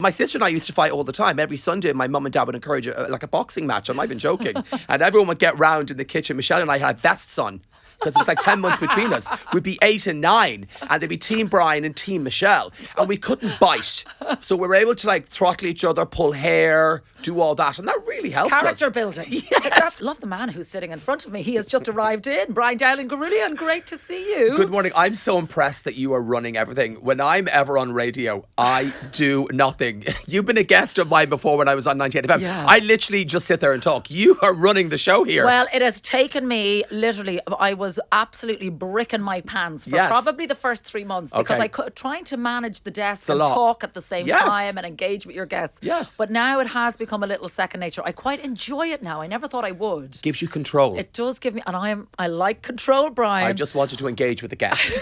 My sister and I used to fight all the time. Every Sunday, my mum and dad would encourage like a boxing match. I'm not even joking. And everyone would get round in the kitchen. Michelle and I had vests on because it was like 10 months between us. We'd be 8 and 9, and there'd be Team Brian and Team Michelle, and we couldn't bite. So we were able to like throttle each other, pull hair, do all that, and that really helped us. Character building. Yes. Love the man who's sitting in front of me. He has just arrived in. Brian Dowling, Gourounlian, great to see you. Good morning. I'm so impressed that you are running everything. When I'm ever on radio, I do nothing. You've been a guest of mine before when I was on 98 FM. Yeah. I literally just sit there and talk. You are running the show here. Well, it has taken me literally, I was absolutely bricking my pants for probably the first 3 months because I could trying to manage the desk and talk at the same time and engage with your guests. Yes. But now it has become a little second nature. I quite enjoy it now. I never thought I would. Gives you control. It does give me, and I like control, Brian. I just wanted to engage with the guest.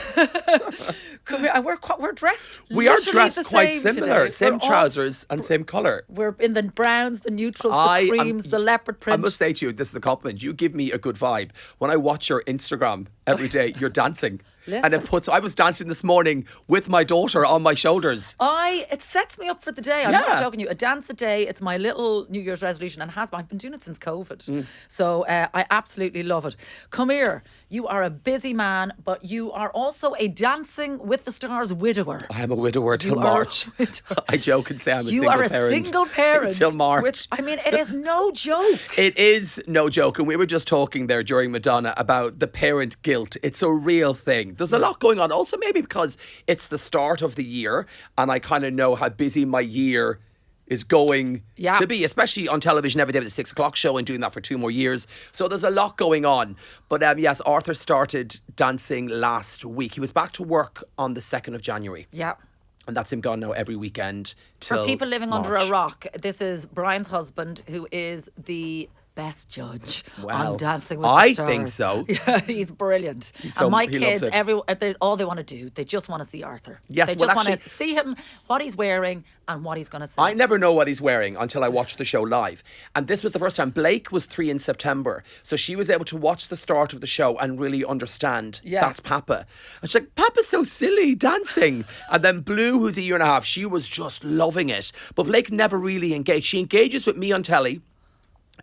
Come here, we're dressed. We are literally dressed the quite same similar. today. Same trousers and same colour. We're in the browns, the neutrals, the creams, the leopard print. I must say to you, this is a compliment. You give me a good vibe. When I watch your Instagram every day, you're dancing. Listen. And I was dancing this morning with my daughter on my shoulders. It sets me up for the day. I'm not joking you. A dance a day, it's my little New Year's resolution and has been. I've been doing it since COVID. So I absolutely love it. Come here. You are a busy man, but you are also a Dancing with the Stars widower. I am a widower till March. I joke and say I'm a single parent. You are a single parent. Till March. Which, I mean, it is no joke. It is no joke. And we were just talking there during Madonna about the parent guilt. It's a real thing. There's a lot going on. Also, maybe because it's the start of the year and I kind of know how busy my year is going to be, especially on television every day with the 6 o'clock show and doing that for 2 more years. So there's a lot going on. But yes, Arthur started dancing last week. He was back to work on the 2nd of January. Yeah. And that's him gone now every weekend till For people living March. under a rock, this is Brian's husband, who is the best judge on Dancing with the Stars. I think so. Yeah, he's brilliant. And my kids, all they want to do, they just want to see Arthur. Yes, they just want to see him, what he's wearing and what he's going to say. I never know what he's wearing until I watch the show live. And this was the first time. Blake was 3 in September. So she was able to watch the start of the show and really understand that's Papa. And she's like, Papa's so silly dancing. And then Blue, who's a year and a half, she was just loving it. But Blake never really engaged. She engages with me on telly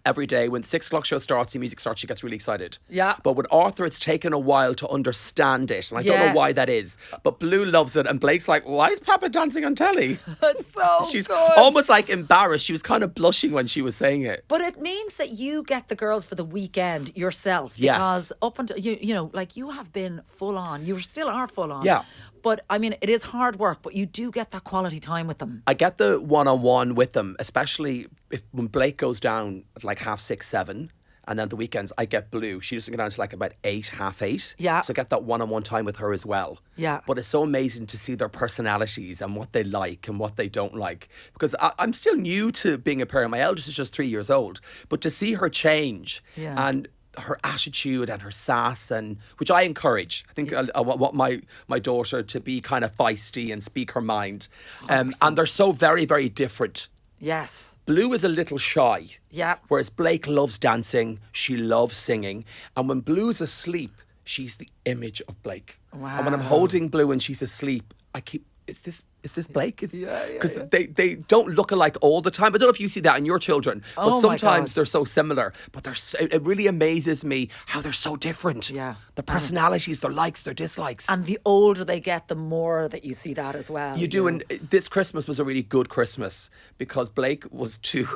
every day. When 6 o'clock show starts, the music starts, she gets really excited. Yeah. But with Arthur, it's taken a while to understand it. And I don't know why that is. But Blue loves it. And Blake's like, why is Papa dancing on telly? It's so She's good. almost like embarrassed. She was kind of blushing when she was saying it. But it means that you get the girls for the weekend yourself. Yes. Because up until, you know, like you have been full on. You still are full on. Yeah. But, I mean, it is hard work, but you do get that quality time with them. I get the one-on-one with them, especially when Blake goes down at like 6:30, 7, and then the weekends I get Blue. She doesn't go down to like about 8, 8:30. Yeah. So I get that one-on-one time with her as well. Yeah. But it's so amazing to see their personalities and what they like and what they don't like. Because I'm still new to being a parent. My eldest is just 3 years old. But to see her change and her attitude and her sass, and which I encourage. I think I want my daughter to be kind of feisty and speak her mind. And they're so very, very different. Yes. Blue is a little shy. Yeah. Whereas Blake loves dancing. She loves singing. And when Blue's asleep, she's the image of Blake. Wow. And when I'm holding Blue and she's asleep, I keep, is this Blake? Because they don't look alike all the time. I don't know if you see that in your children, but sometimes they're so similar. But it really amazes me how they're so different. Yeah. The personalities, their likes, their dislikes. And the older they get, the more that you see that as well. You do, and this Christmas was a really good Christmas because Blake was 2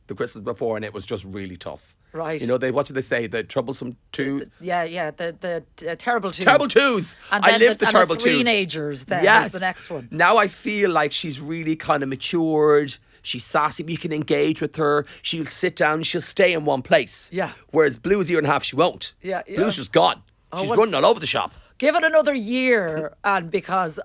the Christmas before, and it was just really tough. Right. You know, what do they say? The troublesome two? The terrible twos. Terrible twos. And I lived the terrible twos. twos. Teenagers then yes. is the next one. Now I feel like she's really kind of matured. She's sassy. You can engage with her. She'll sit down. She'll stay in one place. Yeah. Whereas Blue's a year and a half, she won't. Yeah. Blue's just gone. She's running all over the shop. Give it another year, and because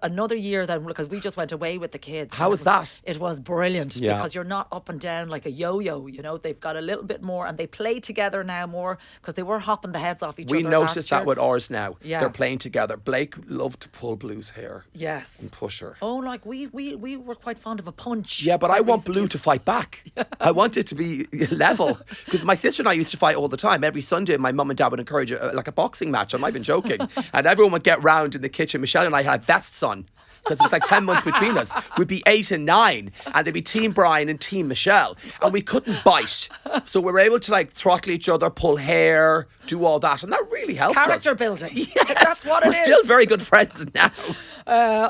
we just went away with the kids. How was that? It was brilliant because you're not up and down like a yo-yo. You know, they've got a little bit more, and they play together now more because they were hopping the heads off each other. We noticed that with ours now. Yeah. They're playing together. Blake loved to pull Blue's hair. Yes. And push her. Oh, like we were quite fond of a punch. Yeah, but I want Blue to fight back. I want it to be level. Because my sister and I used to fight all the time. Every Sunday, my mum and dad would encourage like a boxing match. I'm not even joking. And everyone would get round in the kitchen. Michelle and I had vests on because it was like 10 months between us. We'd be 8 and 9, and there'd be Team Brian and Team Michelle, and we couldn't bite. So we were able to like throttle each other, pull hair, do all that, and that really helped us. Character building. Yes, That's what it is. We're still very good friends now.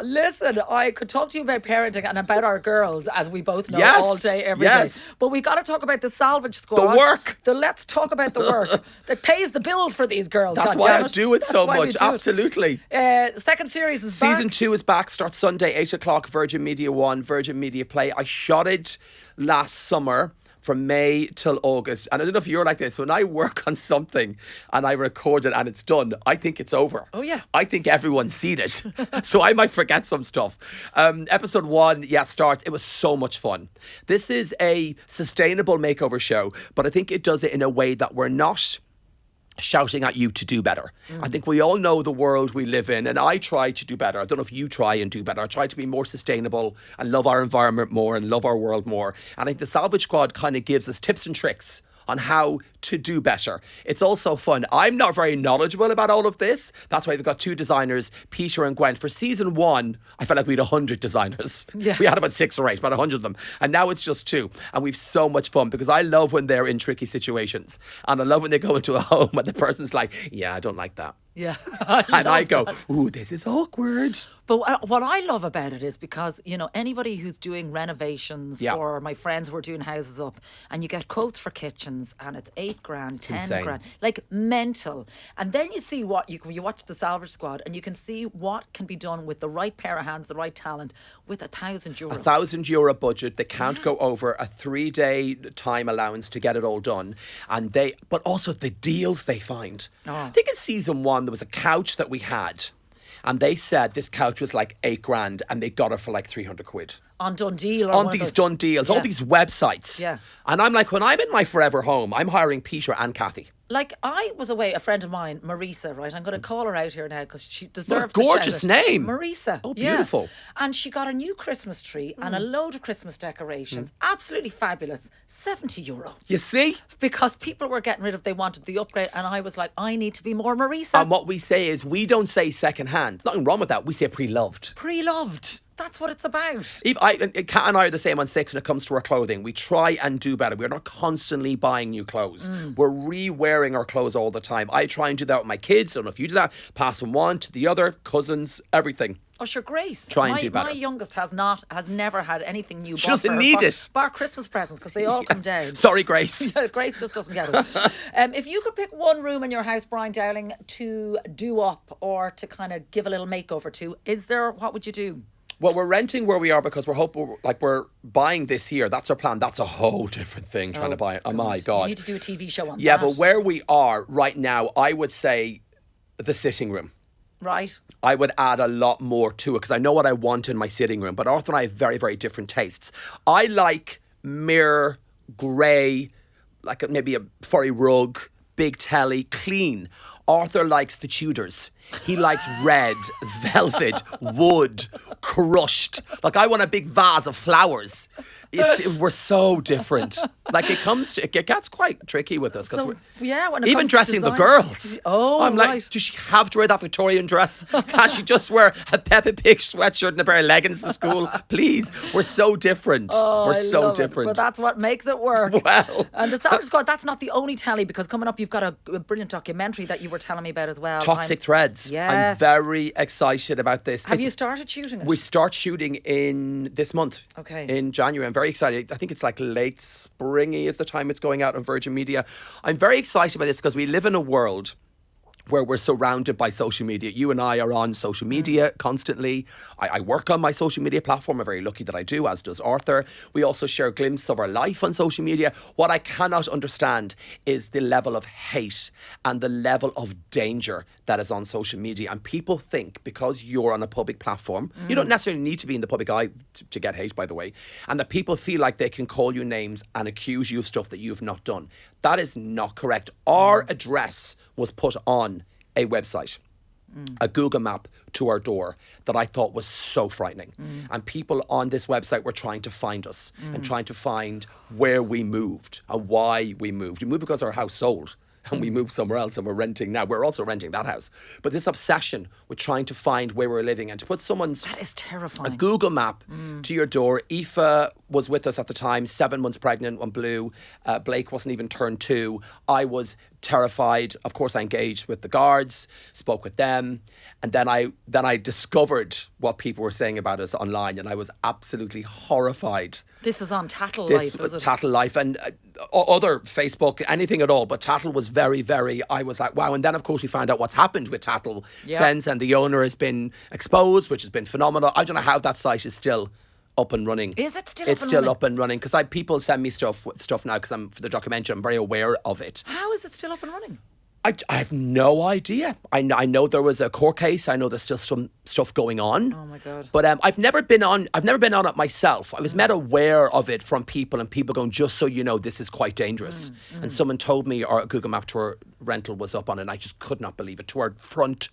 Listen, I could talk to you about parenting and about our girls, as we both know, Yes, all day, every day. yes. But we got to talk about the Salvage Squad. The work. Let's talk about the work that pays the bills for these girls. That's God why damn I do it so That's why we much. do it. Absolutely. Second series is Season back. 2 is back, starts Sunday, 8 o'clock, Virgin Media 1, Virgin Media Play. I shot it last summer from May till August. And I don't know if you're like this. When I work on something and I record it and it's done, I think it's over. Oh, yeah. I think everyone's seen it. So I might forget some stuff. Episode 1, starts. It was so much fun. This is a sustainable makeover show, but I think it does it in a way that we're not shouting at you to do better. I think we all know the world we live in, and I try to do better. I don't know if you try and do better. I try to be more sustainable and love our environment more and love our world more. And I think the Salvage Squad kind of gives us tips and tricks on how to do better. It's also fun. I'm not very knowledgeable about all of this. That's why they've got 2 designers, Peter and Gwen. For season 1, I felt like we had 100 designers. Yeah. We had about 6 or 8, about 100 of them. And now it's just 2. And we've so much fun because I love when they're in tricky situations. And I love when they go into a home and the person's like, yeah, I don't like that. Yeah. And I go, ooh, this is awkward. But what I love about it is because, anybody who's doing renovations Yeah. or my friends who are doing houses up, and you get quotes for kitchens and it's 8 grand, 10 insane. grand, like mental. And then you see what you watch the Salvage Squad and you can see what can be done with the right pair of hands, the right talent, with €1,000. €1,000 budget. They can't go over a 3-day time allowance to get it all done. But also the deals they find. Oh. I think in season 1, there was a couch that we had. And they said this couch was like 8 grand and they got it for like 300 quid. On Done Deal or On one of these those- done deals, all Yeah. these websites. Yeah. And I'm like, when I'm in my forever home, I'm hiring Peter and Kathy. Like, I was away, a friend of mine, Marisa, right? I'm going to call her out here now because she deserves What a gorgeous to shout it. name. Marisa. Oh, yeah. beautiful. And she got a new Christmas tree and a load of Christmas decorations. Absolutely fabulous. €70. You see? Because people were getting rid of, they wanted the upgrade. And I was like, I need to be more Marisa. And what we say is, we don't say second hand. Nothing wrong with that. We say pre-loved. Pre-loved. That's what it's about. Kat and I are the same on 6 when it comes to our clothing. We try and do better. We're not constantly buying new clothes. We're re-wearing our clothes all the time. I try and do that with my kids. I don't know if you do that. Pass from one to the other, cousins, everything. Oh, sure, Grace. Try and do better. My youngest has never had anything new. She doesn't need it. Bar Christmas presents, because they all come down. Sorry, Grace. Grace just doesn't get it. If you could pick one room in your house, Brian Dowling, to do up or to kind of give a little makeover to, what would you do? Well, we're renting where we are because we're buying this year. That's our plan. That's a whole different thing, trying to buy it. Oh, my God. You need to do a TV show on that. Yeah, but where we are right now, I would say the sitting room. Right. I would add a lot more to it because I know what I want in my sitting room. But Arthur and I have very, very different tastes. I like mirror, grey, like maybe a furry rug, big telly, clean. Arthur likes the Tudors. He likes red, velvet, wood, crushed. Like, I want a big vase of flowers. We're so different. Like, it gets quite tricky with us. So, yeah, when it even comes to dressing the design. girls. Oh, I'm like, right. does she have to wear that Victorian dress? Can't she just wear a Peppa Pig sweatshirt and a pair of leggings to school? Please. We're so different. Oh, We're I so love it. different. But that's what makes it work. Well. And the Salvage Squad, that's not the only telly, because coming up you've got a brilliant documentary that you were telling me about as well. Toxic Threads. Yes. I'm very excited about this. Have you started shooting it? We start shooting in this month. Okay. In January. I'm very excited. I think it's like late springy is the time it's going out on Virgin Media. I'm very excited about this because we live in a world where we're surrounded by social media. You and I are on social media constantly. I work on my social media platform. I'm very lucky that I do, as does Arthur. We also share a glimpse of our life on social media. What I cannot understand is the level of hate and the level of danger that is on social media. And people think because you're on a public platform, you don't necessarily need to be in the public eye to get hate, by the way, and that people feel like they can call you names and accuse you of stuff that you've not done. That is not correct. Our address was put on a website, a Google map to our door that I thought was so frightening. And people on this website were trying to find us and trying to find where we moved and why we moved. We moved because our house sold. and we moved somewhere else and we're renting now. We're also renting that house. But this obsession with trying to find where we're living and to put someone's That is terrifying. a Google map to your door. Aoife was with us at the time, 7 months pregnant on Blue. Blake wasn't even turned 2. I was terrified. Of course, I engaged with the guards, spoke with them, and then I discovered what people were saying about us online, and I was absolutely horrified. This is on Tattle This Life, is it? Tattle Life and other Facebook, anything at all. But Tattle was very, very, I was like, wow. And then, of course, we found out what's happened with Tattle since, and the owner has been exposed, which has been phenomenal. I don't know how that site is still up and running. Is it still It's up and still running? up and running because people send me stuff now because I'm for the documentary. I'm very aware of it. How is it still up and running? I have no idea. I know there was a court case. I know there's still some stuff going on. Oh my God. But I've never been on it myself. I was made aware of it from people and people going, just so you know, this is quite dangerous. And someone told me our Google Map tour rental was up on it, and I just could not believe it, to our front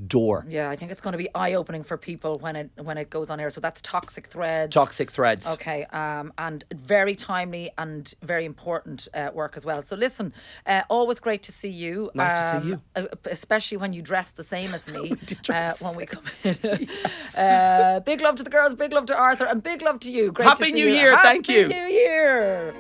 door. Yeah, I think it's going to be eye-opening for people when it goes on air. So that's Toxic Threads. Toxic Threads. Okay, and very timely and very important work as well. So listen, always great to see you. Nice to see you. Especially when you dress the same as me do dress when we come in. Big love to the girls, big love to Arthur, and big love to you. Great Happy to see New you. Year, thank you. Happy New Year.